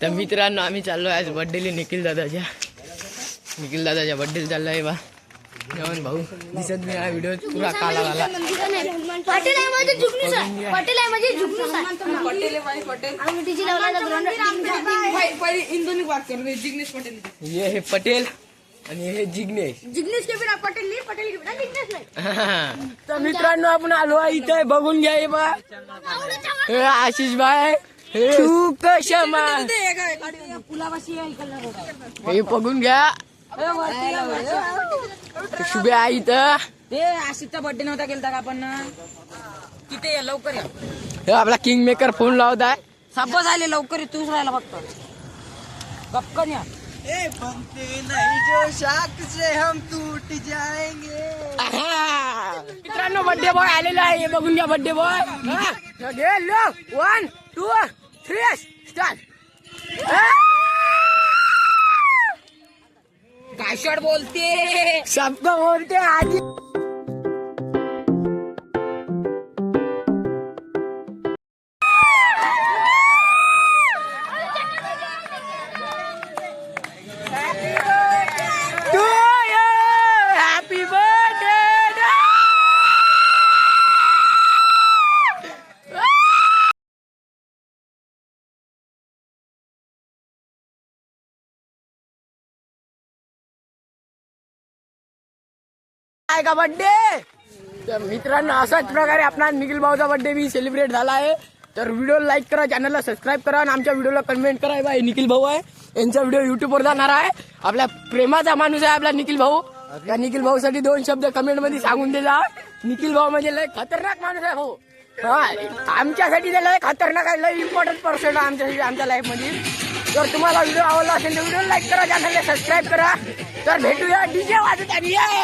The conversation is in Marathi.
तर मित्रांनो आम्ही चाललोय आज बर्थडेला निखिल दादाच्या बर्थडेला चाललोय बा जेवण भाऊ दिसत नाही हा व्हिडिओ पुरा काला झाला पटेल आहे म्हणजे जुगनूस आहे पटेल आहे म्हणजे जुगनूस आहे पटेल आहे भाई पटेल आम्ही तिची लावला पहिले इंदोनी बात कर रहे जिग्नेश पटेल ये हे पटेल आणि हे जिग्नेश जिग्नेश के बिना पटेल नाही पटेल के बिना जिग्नेश नाही तर मित्रांनो आपण आलो आहे इथे बघून घ्या हे बा हे आशिष भाई चूक क्षमा हे बघून घ्या शुभे आहे इथं ते आशिषचा बर्थडे नव्हता केलता का आपण तिथे या लवकर या हे आपला किंग मेकर फोन लावत आहे सब्बा झाले लवकर ये, तूच राहिला फक्त गपकन या मित्रांनो बर्थडे बॉय आलेला आहे हे बघून घ्या बर्थडे बॉय घे लो 1 2 3 स्टार्ट काय शॉट बोलते शब्द बोलते आधी हॅपी बर्थडे आहे का बर्थडे. तर मित्रांनो अशाच प्रकारे आपला निखिल भाऊचा बर्थडे बी सेलिब्रेट झाला आहे. तर व्हिडिओ लाईक करा, चॅनलला सबस्क्राईब करा आणि आमच्या व्हिडिओला कमेंट करा. बा निखिल भाऊ आहे, यांचा व्हिडिओ युट्यूबवर जाणार आहे. आपल्या प्रेमाचा माणूस आहे आपला निखिल भाऊ. त्या निखिल भाऊ साठी 2 शब्द कमेंट मध्ये सांगून दिला. निखिल भाऊ म्हणजे लय खतरनाक माणूस आहे भाऊ. हा आमच्यासाठी लय खतरनाक आहे, लय इम्पॉर्टंट पर्सन आहे आमच्यासाठी आमच्या लाईफ मध्ये. जर तुम्हाला व्हिडिओ आवडला असेल तर व्हिडिओ लाईक करा, चॅनलला सबस्क्राईब करा. तर भेटूया डीजे वाजत आणि